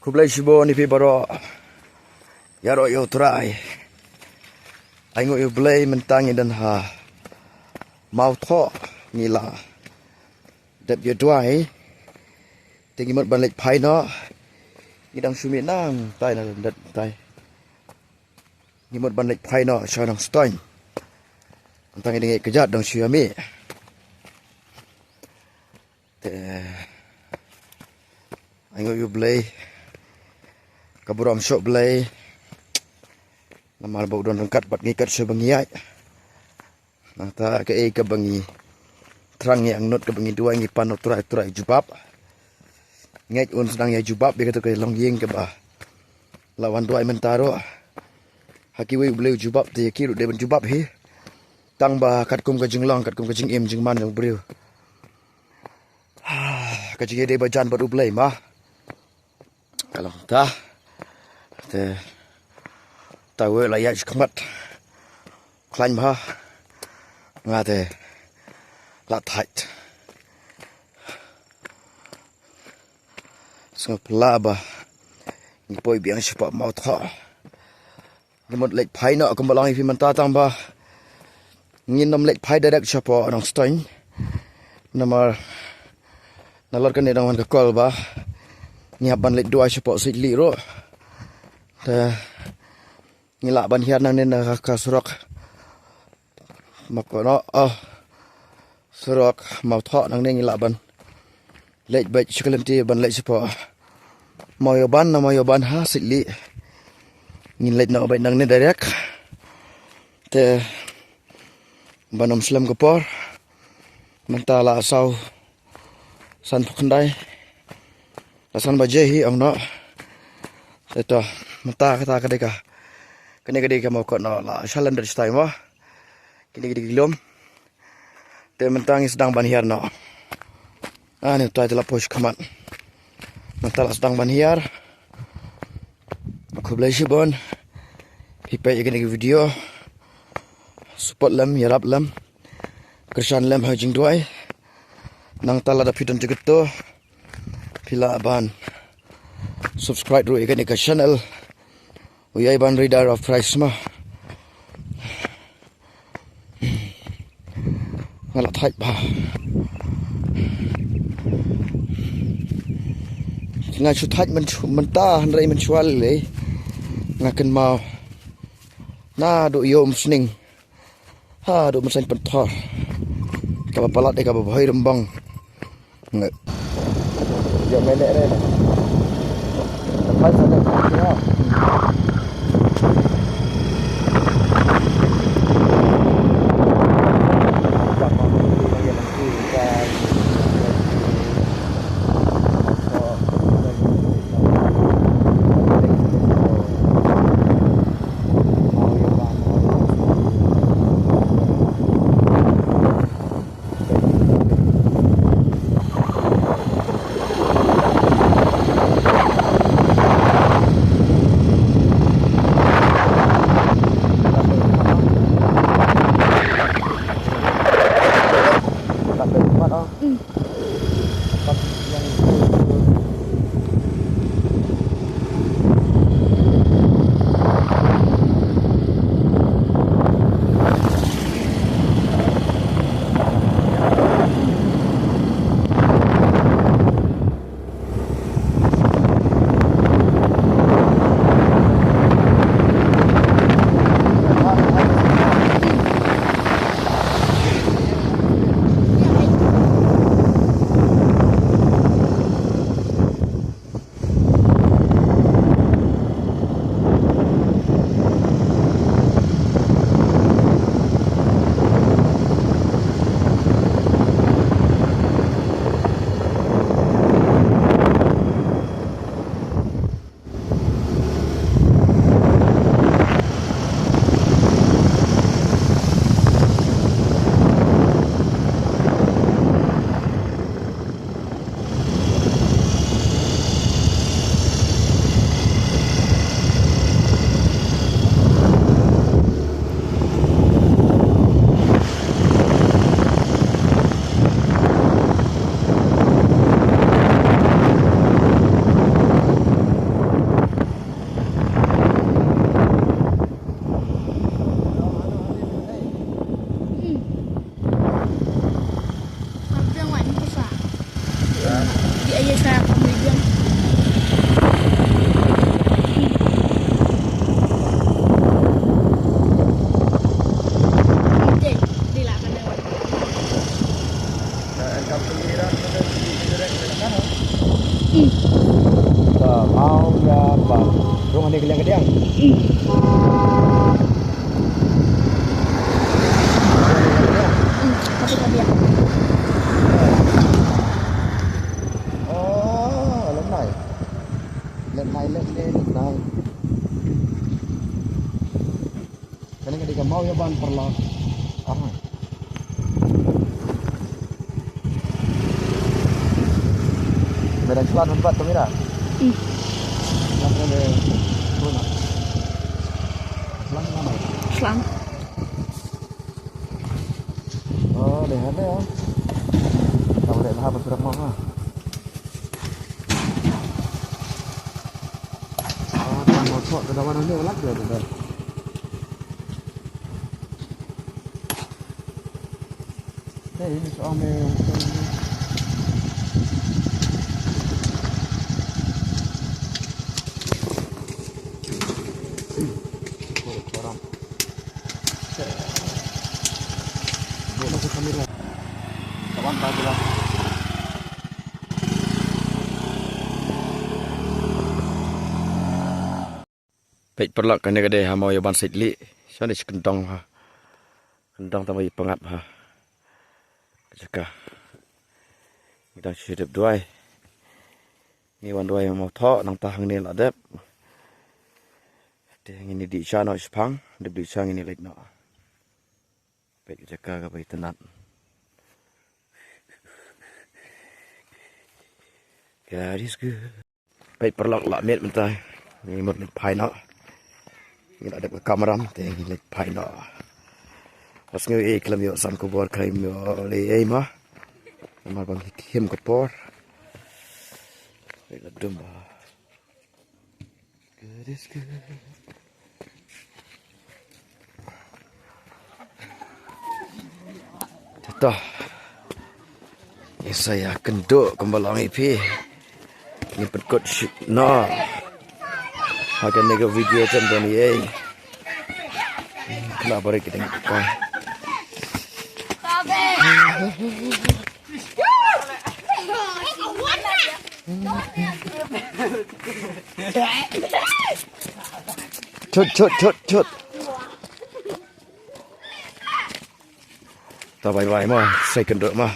U Blei sibo ni pi baro yaro yo trai aingo U Blei mentangi dan ha Mawthoh ni la dep yo Duwai tingi mot ban lek phai no ngidang sumi nang tai na dat tai ni mot ban lek phai no sha nang stoin mentangi dengan kejat dong siami te aingo U Blei kaburam syok Blei namal bau don rengkat bat ngikat sebengiai nata ke ke bengi terang yang not ke bengi dua ngi pan turai jubab ngai un sedang ya jubab dia kata ke longyeng ke bah lawan Duwai mentaro haki we Blei jubab te kiru de jubab hi tang ba kat kum ke jenglong kat kum ke jing im jing man yang briu ka jing de bajan bat U Blei mah kalau ta te tahu layak kemat klaim ha ngate la tight so pelaba ni poi biang siapa Mawthoh ni mod lek phai no ko malang fi man ta tang ba ngin nom lek phai direct siapa nang stein nomor nalor kan dang wan ka kol ba ni haban lek Duwai siapa sikli ro ta ngilak ban hian nang nen ka surok makono surok Mawthoh nang nen ngilak ban lek baik sekelenti ban lek siapa mayoban ha sikli ngin lek no baik nang nen direct te banom slam kopor mentala asau san phukndai asan baje hi angno eto mata kata kadeka kene gede mau kok no la shalan dari stai mo kini gede gilom te mentang sedang ban hiar no ani tai telah push kamat mentala sedang ban hiar aku Blei sibon hipai gede video support lam yarap lam kersan lam hajing Duwai nang tala da pidon jeget to pila ban subscribe ru ikan ke channel Iaiban-Rider of price mah ngalat hype bah ngai chu thaj menta handrai men chual le ngaken mau na do yom sning ha do mesan pentor ka palat de ka bhai rembang ngai yo mele re na lepas ada ya Mau ya bang. Rumah ni keliang-keliang. Oh, lần này. Cái này mau ya bang perlah. Medan selan tempat tu mira. Selan ada mana? Selan mana? Selang. Oh, deh ada ya. Tahu deh lah berapa mau ah. Oh, tak mau sok ke dalam ni lagi dia tu. Ini soal ni. Baik perlak kan dia ha mau Iaiban Sidli. Sana kendong ha. Kendong tamai pengap ha. Jaka. Kita hidup Duwai. Ni Wan Duwai Mawthoh nang tahang ni ladap. Dia ini di sana Jepang, di sana ini lek no. Baik jaka ka baik tenat. God is good. Baik perlak lak met mentai. Ni mot lek pai no. Ni ada kamera teh lek pai no. Pas ngai kelam yo sam ko bor klaim yo le ai ma. Mar bang him ko por. Baik ladum ba. God is good. Dah. Saya kenduk kembalang IP. Ni petkut no. Akan nego video macam ni eh. Kenapa kita tengok kau? Cut. Tak bye-bye mah, saya kenduk mah.